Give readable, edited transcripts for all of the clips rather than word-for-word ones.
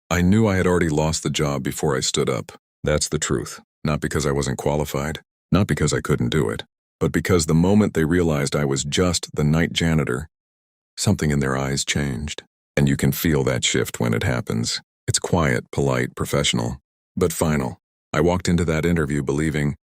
I knew I had already lost the job before I stood up. That's the truth. Not because I wasn't qualified, not because I couldn't do it, but because the moment they realized I was just the night janitor, something in their eyes changed. And you can feel that shift when it happens. It's quiet, polite, professional, but final. I walked into that interview believing,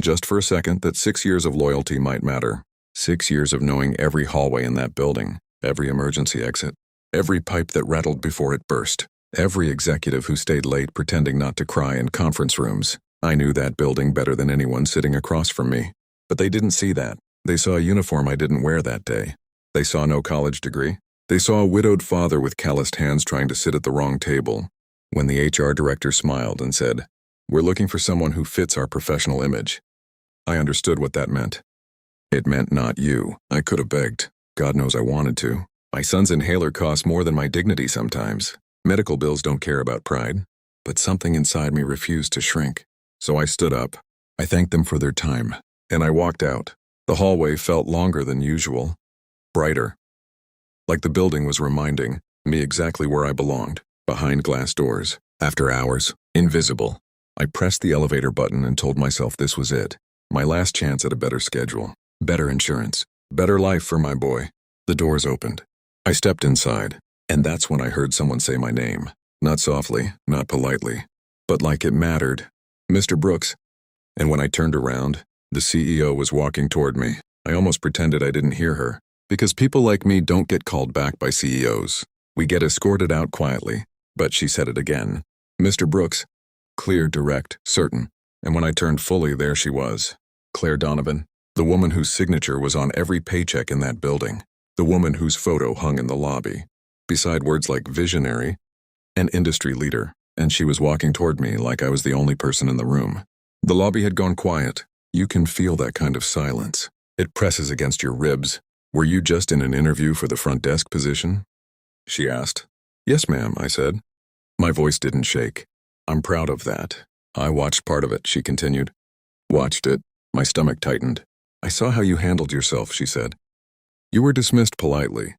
just for a second, that 6 years of loyalty might matter. 6 years of knowing every hallway in that building, every emergency exit, every pipe that rattled before it burst, every executive who stayed late pretending not to cry in conference rooms. I knew that building better than anyone sitting across from me. But they didn't see that. They saw a uniform I didn't wear that day. They saw no college degree. They saw a widowed father with calloused hands trying to sit at the wrong table. When the HR director smiled and said, "We're looking for someone who fits our professional image," I understood what that meant. It meant not you. I could have begged. God knows I wanted to. My son's inhaler costs more than my dignity sometimes. Medical bills don't care about pride. But something inside me refused to shrink. So I stood up. I thanked them for their time. And I walked out. The hallway felt longer than usual. Brighter. Like the building was reminding me exactly where I belonged. Behind glass doors. After hours. Invisible. I pressed the elevator button and told myself this was it. My last chance at a better schedule. Better insurance. Better life for my boy. The doors opened. I stepped inside. And that's when I heard someone say my name. Not softly, not politely, but like it mattered. "Mr. Brooks." And when I turned around, the CEO was walking toward me. I almost pretended I didn't hear her, because people like me don't get called back by CEOs. We get escorted out quietly. But she said it again. "Mr. Brooks." Clear, direct, certain. And when I turned fully, there she was. Claire Donovan, the woman whose signature was on every paycheck in that building. The woman whose photo hung in the lobby. Beside words like visionary, an industry leader, and she was walking toward me like I was the only person in the room. The lobby had gone quiet. You can feel that kind of silence. It presses against your ribs. "Were you just in an interview for the front desk position?" she asked. "Yes, ma'am," I said. My voice didn't shake. "I'm proud of that. I watched part of it," she continued. "Watched it." My stomach tightened. "I saw how you handled yourself," she said. "You were dismissed politely."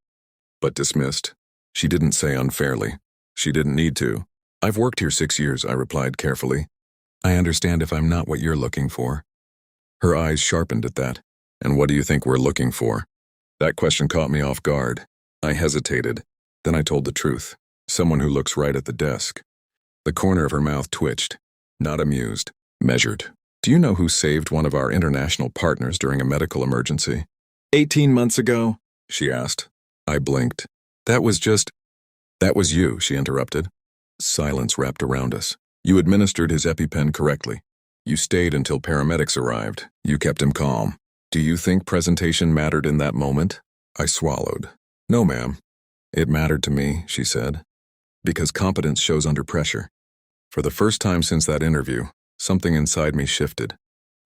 But dismissed. She didn't say unfairly. She didn't need to. "I've worked here 6 years," I replied carefully. "I understand if I'm not what you're looking for." Her eyes sharpened at that. "And what do you think we're looking for?" That question caught me off guard. I hesitated. Then I told the truth. "Someone who looks right at the desk." The corner of her mouth twitched. Not amused. Measured. "Do you know who saved one of our international partners during a medical emergency?" 18 months ago?" she asked. I blinked. That was you," she interrupted. Silence wrapped around us. "You administered his EpiPen correctly. You stayed until paramedics arrived. You kept him calm. Do you think presentation mattered in that moment?" I swallowed. "No, ma'am." "It mattered to me," she said, "because competence shows under pressure." For the first time since that interview, something inside me shifted.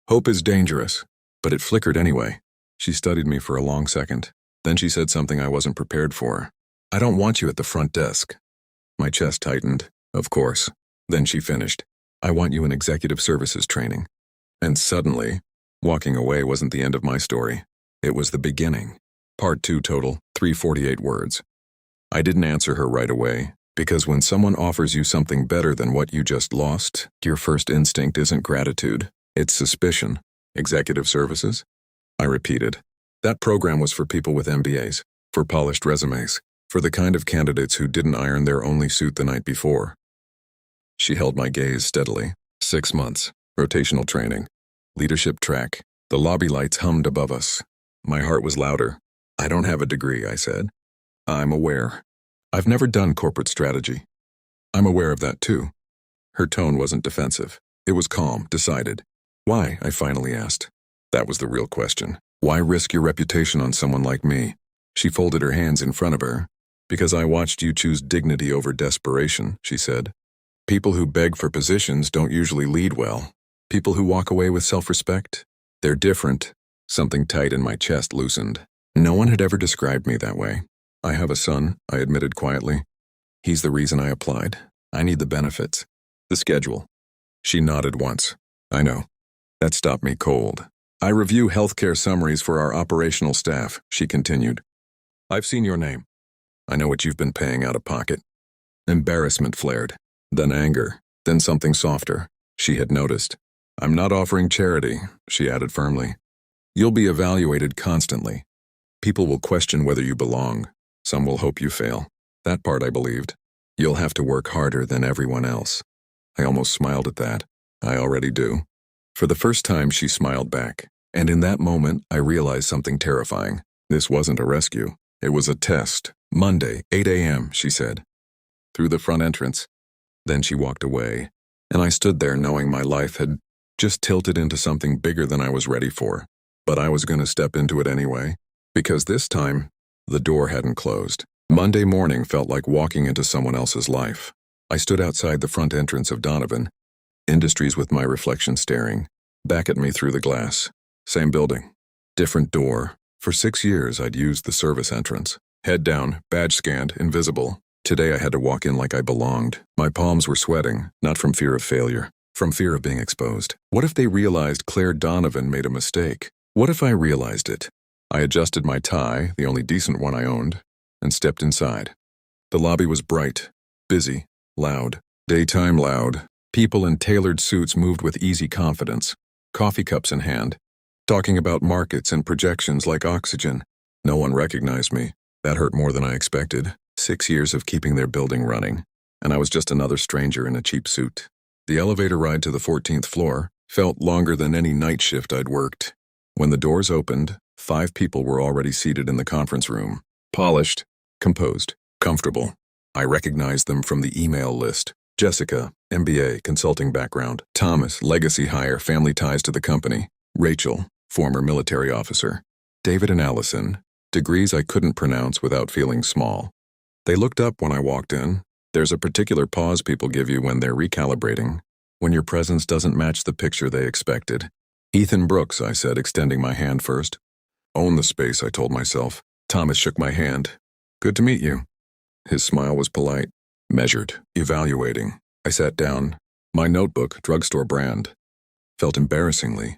Hope is dangerous, but it flickered anyway. She studied me for a long second. Then she said something I wasn't prepared for. "I don't want you at the front desk." My chest tightened. "Of course." Then she finished. "I want you in executive services training." And suddenly, walking away wasn't the end of my story. It was the beginning. Part 2 total, 348 words. I didn't answer her right away, because when someone offers you something better than what you just lost, your first instinct isn't gratitude, it's suspicion. "Executive services?" I repeated. That program was for people with MBAs, for polished resumes, for the kind of candidates who didn't iron their only suit the night before. She held my gaze steadily. 6 months, rotational training, leadership track. The lobby lights hummed above us. My heart was louder. "I don't have a degree," I said. "I'm aware. I've never done corporate strategy." "I'm aware of that too." Her tone wasn't defensive. It was calm, decided. "Why?" I finally asked. That was the real question. Why risk your reputation on someone like me? She folded her hands in front of her. "Because I watched you choose dignity over desperation," she said. "People who beg for positions don't usually lead well. People who walk away with self-respect, they're different." Something tight in my chest loosened. No one had ever described me that way. "I have a son," I admitted quietly. "He's the reason I applied. I need the benefits. The schedule." She nodded once. "I know." That stopped me cold. "I review healthcare summaries for our operational staff," she continued. "I've seen your name. I know what you've been paying out of pocket. Embarrassment flared, then anger, then something softer. She had noticed. "I'm not offering charity," she added firmly. "You'll be evaluated constantly. People will question whether you belong. Some will hope you fail." That part I believed. "You'll have to work harder than everyone else." I almost smiled at that. I already do. For the first time, she smiled back. And in that moment, I realized something terrifying. This wasn't a rescue. It was a test. "Monday, 8 a.m., she said. "Through the front entrance." Then she walked away, and I stood there knowing my life had just tilted into something bigger than I was ready for. But I was going to step into it anyway, because this time, the door hadn't closed. Monday morning felt like walking into someone else's life. I stood outside the front entrance of Donovan Industries with my reflection staring back at me through the glass. Same building, different door. For 6 years, I'd used the service entrance. Head down, badge scanned, invisible. Today I had to walk in like I belonged. My palms were sweating, not from fear of failure, from fear of being exposed. What if they realized Claire Donovan made a mistake? What if I realized it? I adjusted my tie, the only decent one I owned, and stepped inside. The lobby was bright, busy, loud. Daytime loud. People in tailored suits moved with easy confidence, coffee cups in hand, talking about markets and projections like oxygen. No one recognized me. That hurt more than I expected. 6 years of keeping their building running, and I was just another stranger in a cheap suit. The elevator ride to the 14th floor felt longer than any night shift I'd worked. When the doors opened, 5 people were already seated in the conference room. Polished, composed, comfortable. I recognized them from the email list. Jessica, MBA, consulting background. Thomas, legacy hire, family ties to the company. Rachel, former military officer. David and Allison, degrees I couldn't pronounce without feeling small. They looked up when I walked in. There's a particular pause people give you when they're recalibrating, when your presence doesn't match the picture they expected. "Ethan Brooks," I said, extending my hand first. "Own the space," I told myself. Thomas shook my hand. "Good to meet you." His smile was polite, measured, evaluating. I sat down. My notebook, drugstore brand, felt embarrassingly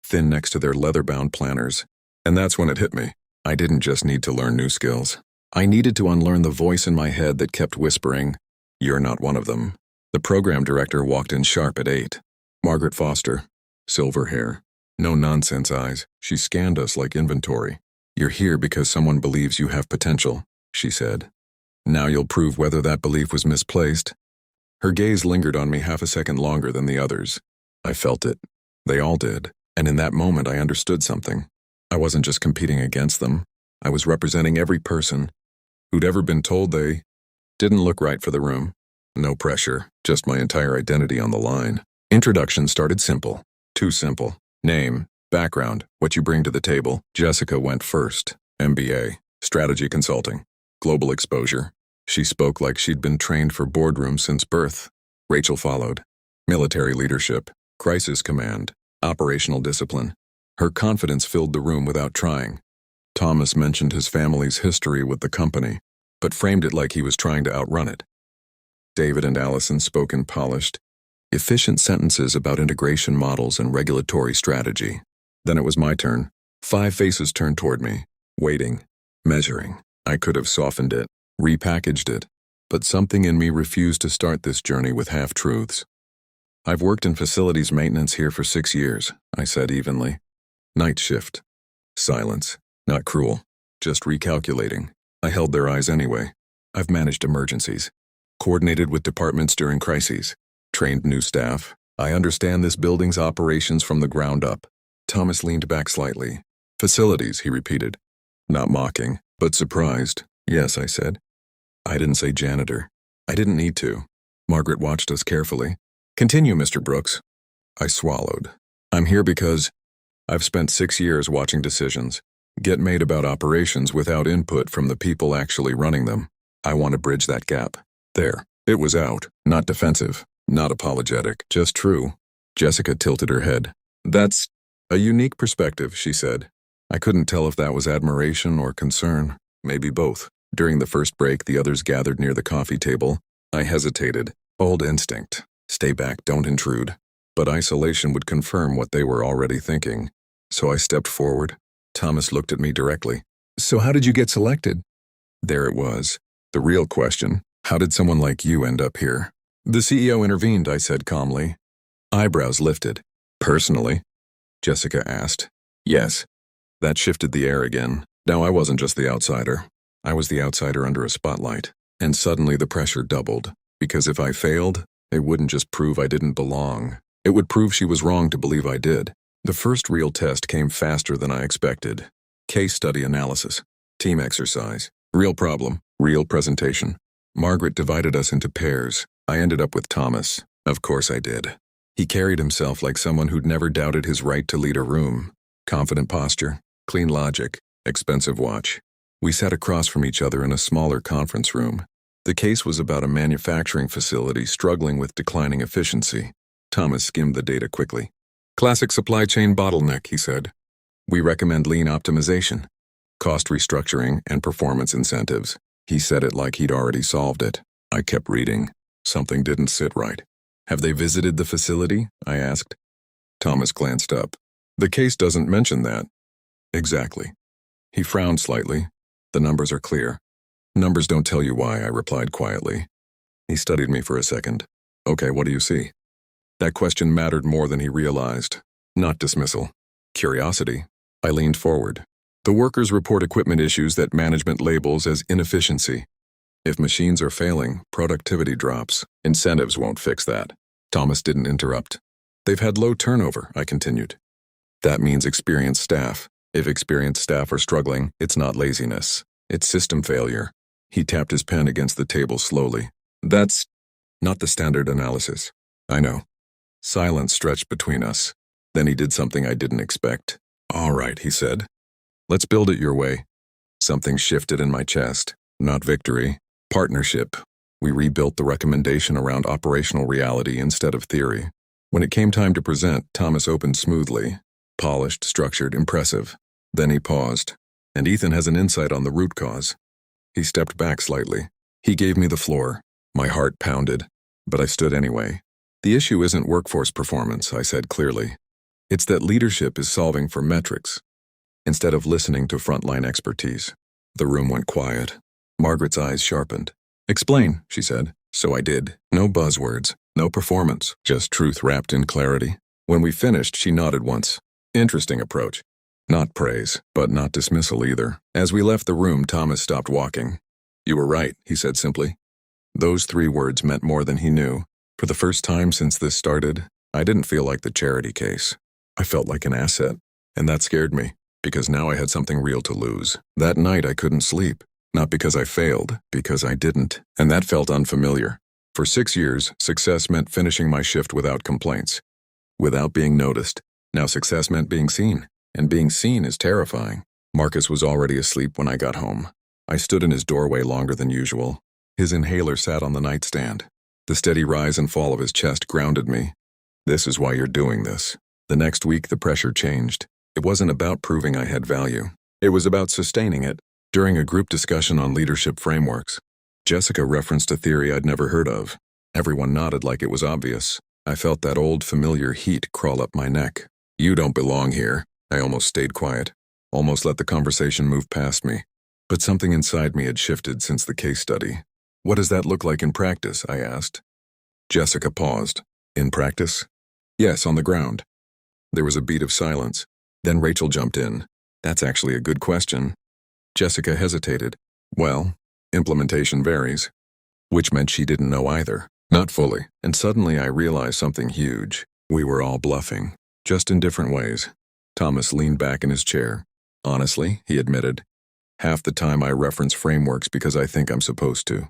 thin next to their leather-bound planners. And that's when it hit me. I didn't just need to learn new skills. I needed to unlearn the voice in my head that kept whispering, "You're not one of them." The program director walked in sharp at 8. Margaret Foster, silver hair, no-nonsense eyes. She scanned us like inventory. "You're here because someone believes you have potential," she said. "Now you'll prove whether that belief was misplaced." Her gaze lingered on me half a second longer than the others. I felt it. They all did. And in that moment I understood something. I wasn't just competing against them. I was representing every person who'd ever been told they didn't look right for the room. No pressure, just my entire identity on the line. Introduction started simple. Too simple. Name, background, what you bring to the table. Jessica went first. MBA, strategy consulting, global exposure. She spoke like she'd been trained for boardrooms since birth. Rachel followed. Military leadership, crisis command, operational discipline. Her confidence filled the room without trying. Thomas mentioned his family's history with the company, but framed it like he was trying to outrun it. David and Allison spoke in polished, efficient sentences about integration models and regulatory strategy. Then it was my turn. 5 faces turned toward me, waiting, measuring. I could have softened it, repackaged it, but something in me refused to start this journey with half-truths. "I've worked in facilities maintenance here for 6 years, I said evenly. Night shift. Silence. Not cruel, just recalculating. I held their eyes anyway. I've managed emergencies, coordinated with departments during crises, trained new staff. I understand this building's operations from the ground up. Thomas leaned back slightly. "Facilities," he repeated. Not mocking, but surprised. "Yes," I said. I didn't say janitor. I didn't need to. Margaret watched us carefully. "Continue, Mr. Brooks." I swallowed. "I'm here because I've spent 6 years watching decisions get made about operations without input from the people actually running them. I want to bridge that gap." There. It was out. Not defensive. Not apologetic. Just true. Jessica tilted her head. "That's a unique perspective," she said. I couldn't tell if that was admiration or concern. Maybe both. During the first break, the others gathered near the coffee table. I hesitated. Old instinct. Stay back, don't intrude. But isolation would confirm what they were already thinking. So I stepped forward. Thomas looked at me directly. "So how did you get selected?" There it was. The real question. How did someone like you end up here? The CEO intervened, I said calmly. Eyebrows lifted. Personally? Jessica asked. Yes. That shifted the air again. Now I wasn't just the outsider. I was the outsider under a spotlight. And suddenly the pressure doubled. Because if I failed, it wouldn't just prove I didn't belong. It would prove she was wrong to believe I did. The first real test came faster than I expected. Case study analysis. Team exercise. Real problem. Real presentation. Margaret divided us into pairs. I ended up with Thomas. Of course I did. He carried himself like someone who'd never doubted his right to lead a room. Confident posture, clean logic, expensive watch. We sat across from each other in a smaller conference room. The case was about a manufacturing facility struggling with declining efficiency. Thomas skimmed the data quickly. Classic supply chain bottleneck, he said. We recommend lean optimization, cost restructuring, and performance incentives. He said it like he'd already solved it. I kept reading. Something didn't sit right. Have they visited the facility? I asked. Thomas glanced up. The case doesn't mention that. Exactly. He frowned slightly. The numbers are clear. Numbers don't tell you why, I replied quietly. He studied me for a second. Okay, what do you see? That question mattered more than he realized. Not dismissal. Curiosity. I leaned forward. The workers report equipment issues that management labels as inefficiency. If machines are failing, productivity drops. Incentives won't fix that. Thomas didn't interrupt. They've had low turnover, I continued. That means experienced staff. If experienced staff are struggling, it's not laziness. It's system failure. He tapped his pen against the table slowly. That's not the standard analysis. I know. Silence stretched between us. Then he did something I didn't expect. All right, he said. Let's build it your way. Something shifted in my chest. Not victory. Partnership. We rebuilt the recommendation around operational reality instead of theory. When it came time to present, Thomas opened smoothly. Polished, structured, impressive. Then he paused. And Ethan has an insight on the root cause. He stepped back slightly. He gave me the floor. My heart pounded. But I stood anyway. The issue isn't workforce performance, I said clearly. It's that leadership is solving for metrics, instead of listening to frontline expertise. The room went quiet. Margaret's eyes sharpened. Explain, she said. So I did. No buzzwords, no performance, just truth wrapped in clarity. When we finished, she nodded once. Interesting approach. Not praise, but not dismissal either. As we left the room, Thomas stopped walking. You were right, he said simply. Those 3 words meant more than he knew. For the first time since this started, I didn't feel like the charity case. I felt like an asset, and that scared me, because now I had something real to lose. That night I couldn't sleep, not because I failed, because I didn't, and that felt unfamiliar. For 6 years, success meant finishing my shift without complaints, without being noticed. Now success meant being seen, and being seen is terrifying. Marcus was already asleep when I got home. I stood in his doorway longer than usual. His inhaler sat on the nightstand. The steady rise and fall of his chest grounded me. This is why you're doing this. The next week, the pressure changed. It wasn't about proving I had value. It was about sustaining it. During a group discussion on leadership frameworks, Jessica referenced a theory I'd never heard of. Everyone nodded like it was obvious. I felt that old familiar heat crawl up my neck. You don't belong here. I almost stayed quiet. Almost let the conversation move past me. But something inside me had shifted since the case study. What does that look like in practice? I asked. Jessica paused. In practice? Yes, on the ground. There was a beat of silence. Then Rachel jumped in. That's actually a good question. Jessica hesitated. Well, implementation varies. Which meant she didn't know either. Not fully. And suddenly I realized something huge. We were all bluffing, just in different ways. Thomas leaned back in his chair. Honestly, he admitted, half the time I reference frameworks because I think I'm supposed to.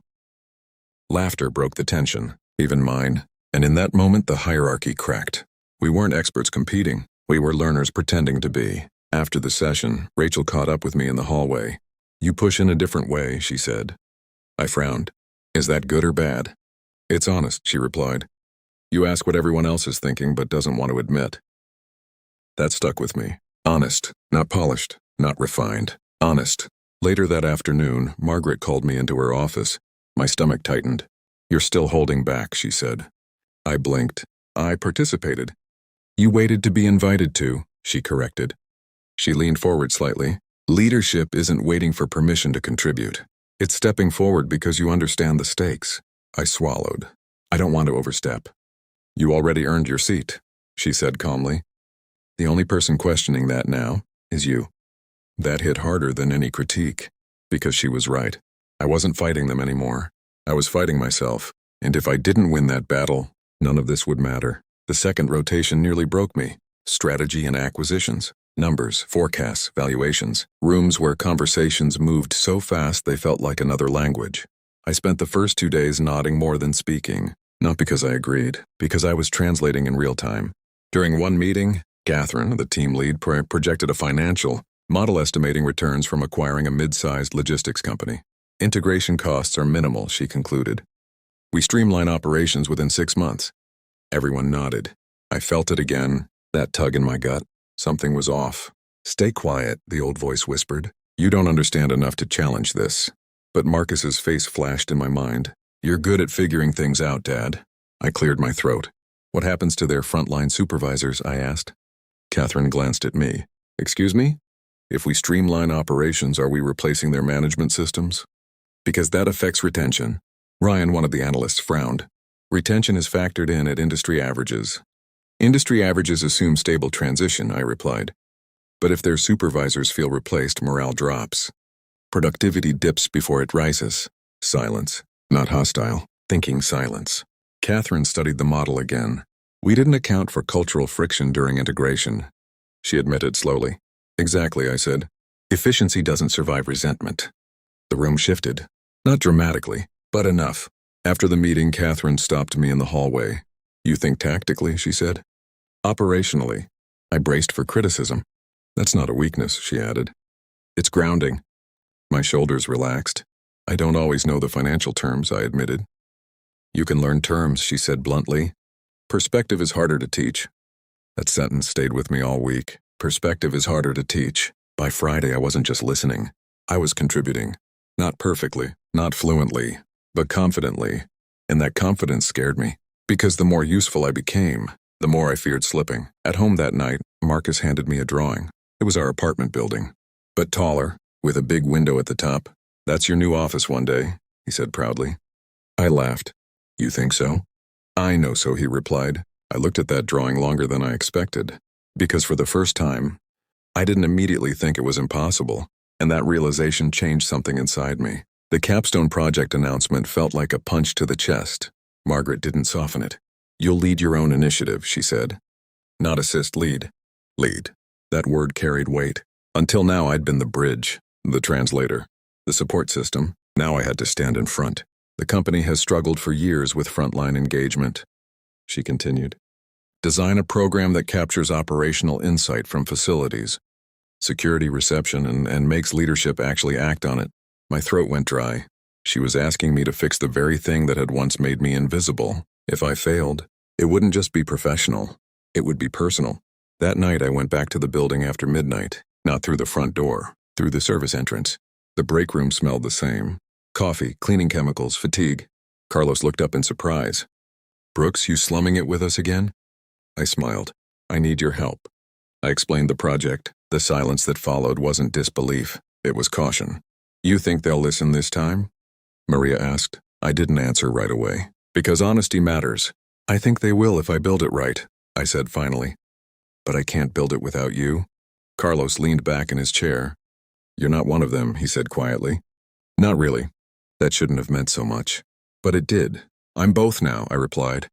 Laughter broke the tension, even mine. And in that moment, the hierarchy cracked. We weren't experts competing. We were learners pretending to be. After the session, Rachel caught up with me in the hallway. You push in a different way, she said. I frowned. Is that good or bad? It's honest, she replied. You ask what everyone else is thinking but doesn't want to admit. That stuck with me. Honest, not polished, not refined. Honest. Later that afternoon, Margaret called me into her office. My stomach tightened. You're still holding back, she said. I blinked. I participated. You waited to be invited to, she corrected. She leaned forward slightly. Leadership isn't waiting for permission to contribute. It's stepping forward because you understand the stakes. I swallowed. I don't want to overstep. You already earned your seat, she said calmly. The only person questioning that now is you. That hit harder than any critique, because she was right. I wasn't fighting them anymore. I was fighting myself, and if I didn't win that battle, none of this would matter. The second rotation nearly broke me. Strategy and acquisitions, numbers, forecasts, valuations, rooms where conversations moved so fast they felt like another language. I spent the first 2 days nodding more than speaking, not because I agreed, because I was translating in real time. During one meeting, Catherine, the team lead, projected a financial model estimating returns from acquiring a mid-sized logistics company. Integration costs are minimal, she concluded. We streamline operations within 6 months. Everyone nodded. I felt it again, that tug in my gut. Something was off. Stay quiet, the old voice whispered. You don't understand enough to challenge this. But Marcus's face flashed in my mind. You're good at figuring things out, Dad. I cleared my throat. What happens to their frontline supervisors, I asked. Catherine glanced at me. Excuse me? If we streamline operations, are we replacing their management systems? Because that affects retention. Ryan, one of the analysts, frowned. Retention is factored in at industry averages. Industry averages assume stable transition, I replied. But if their supervisors feel replaced, morale drops. Productivity dips before it rises. Silence. Not hostile. Thinking silence. Catherine studied the model again. We didn't account for cultural friction during integration. She admitted slowly. Exactly, I said. Efficiency doesn't survive resentment. The room shifted. Not dramatically, but enough. After the meeting, Catherine stopped me in the hallway. You think tactically, she said. Operationally. I braced for criticism. That's not a weakness, she added. It's grounding. My shoulders relaxed. I don't always know the financial terms, I admitted. You can learn terms, she said bluntly. Perspective is harder to teach. That sentence stayed with me all week. Perspective is harder to teach. By Friday, I wasn't just listening. I was contributing. Not perfectly, not fluently, but confidently. And that confidence scared me. Because the more useful I became, the more I feared slipping. At home that night, Marcus handed me a drawing. It was our apartment building, but taller, with a big window at the top. That's your new office one day, he said proudly. I laughed. You think so? I know so, he replied. I looked at that drawing longer than I expected, because for the first time, I didn't immediately think it was impossible, and that realization changed something inside me. The capstone project announcement felt like a punch to the chest. Margaret didn't soften it. You'll lead your own initiative, she said. Not assist, lead. Lead. That word carried weight. Until now, I'd been the bridge, the translator, the support system. Now I had to stand in front. The company has struggled for years with frontline engagement, she continued. Design a program that captures operational insight from facilities, security reception, and makes leadership actually act on it. My throat went dry. She was asking me to fix the very thing that had once made me invisible. If I failed, it wouldn't just be professional. It would be personal. That night, I went back to the building after midnight, not through the front door, through the service entrance. The break room smelled the same. Coffee, cleaning chemicals, fatigue. Carlos looked up in surprise. Brooks, you slumming it with us again? I smiled. I need your help. I explained the project. The silence that followed wasn't disbelief. It was caution. You think they'll listen this time? Maria asked. I didn't answer right away. Because honesty matters. I think they will if I build it right, I said finally. But I can't build it without you. Carlos leaned back in his chair. You're not one of them, he said quietly. Not really. That shouldn't have meant so much. But it did. I'm both now, I replied.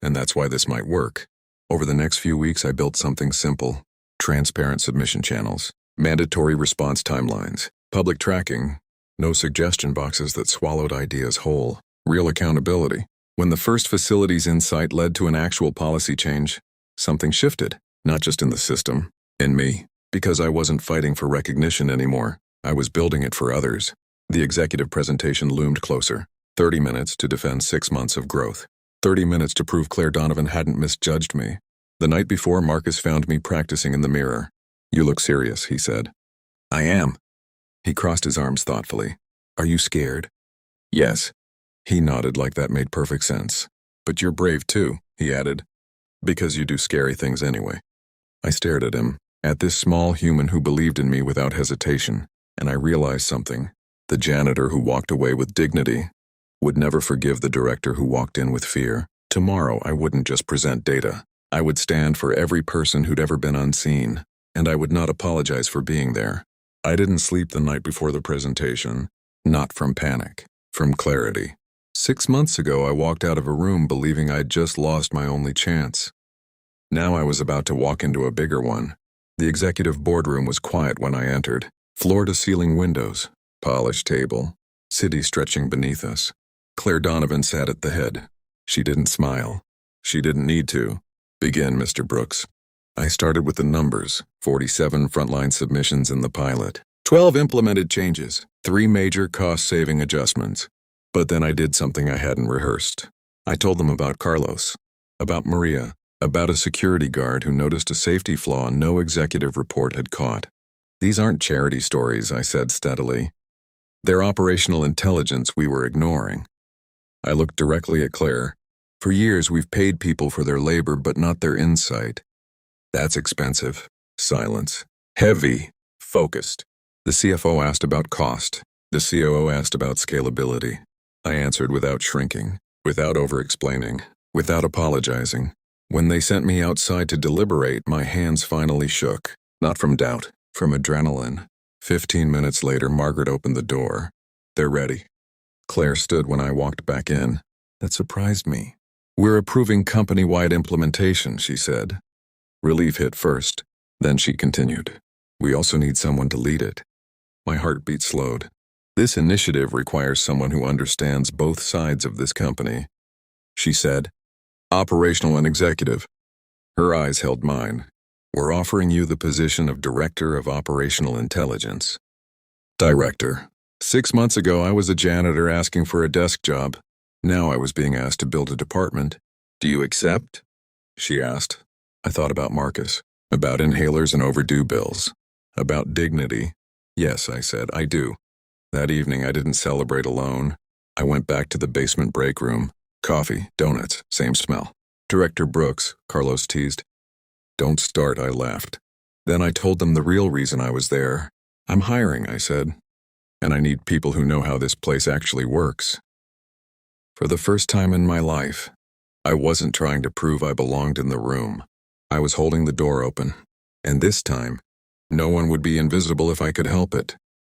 And that's why this might work. Over the next few weeks, I built something simple. Transparent submission channels, mandatory response timelines, public tracking, no suggestion boxes that swallowed ideas whole, real accountability. When the first facilities insight led to an actual policy change, something shifted, not just in the system, in me. Because I wasn't fighting for recognition anymore, I was building it for others. The executive presentation loomed closer. 30 minutes to defend 6 months of growth. 30 minutes to prove Claire Donovan hadn't misjudged me. The night before, Marcus found me practicing in the mirror. You look serious, he said. I am. He crossed his arms thoughtfully. Are you scared? Yes. He nodded like that made perfect sense. But you're brave too, he added. Because you do scary things anyway. I stared at him, at this small human who believed in me without hesitation, and I realized something. The janitor who walked away with dignity would never forgive the director who walked in with fear. Tomorrow, I wouldn't just present data. I would stand for every person who'd ever been unseen, and I would not apologize for being there. I didn't sleep the night before the presentation, not from panic, from clarity. 6 months ago, I walked out of a room believing I'd just lost my only chance. Now I was about to walk into a bigger one. The executive boardroom was quiet when I entered. Floor-to-ceiling windows, polished table, city stretching beneath us. Claire Donovan sat at the head. She didn't smile. She didn't need to. Begin, Mr. Brooks. I started with the numbers, 47 frontline submissions in the pilot, 12 implemented changes, 3 major cost-saving adjustments. But then I did something I hadn't rehearsed. I told them about Carlos, about Maria, about a security guard who noticed a safety flaw no executive report had caught. These aren't charity stories, I said steadily. They're operational intelligence we were ignoring. I looked directly at Claire. For years, we've paid people for their labor, but not their insight. That's expensive. Silence. Heavy. Focused. The CFO asked about cost. The COO asked about scalability. I answered without shrinking, without over-explaining, without apologizing. When they sent me outside to deliberate, my hands finally shook. Not from doubt, from adrenaline. 15 minutes later, Margaret opened the door. They're ready. Claire stood when I walked back in. That surprised me. We're approving company-wide implementation, she said. Relief hit first. Then she continued. We also need someone to lead it. My heartbeat slowed. This initiative requires someone who understands both sides of this company. She said, operational and executive. Her eyes held mine. We're offering you the position of Director of Operational Intelligence. Director. 6 months ago, I was a janitor asking for a desk job. Now I was being asked to build a department. Do you accept? She asked. I thought about Marcus, about inhalers and overdue bills, about dignity. Yes, I said, I do. That evening, I didn't celebrate alone. I went back to the basement break room. Coffee, donuts, same smell. Director Brooks, Carlos teased. Don't start, I laughed. Then I told them the real reason I was there. I'm hiring, I said. And I need people who know how this place actually works. For the first time in my life, I wasn't trying to prove I belonged in the room. I was holding the door open. And this time, no one would be invisible if I could help it.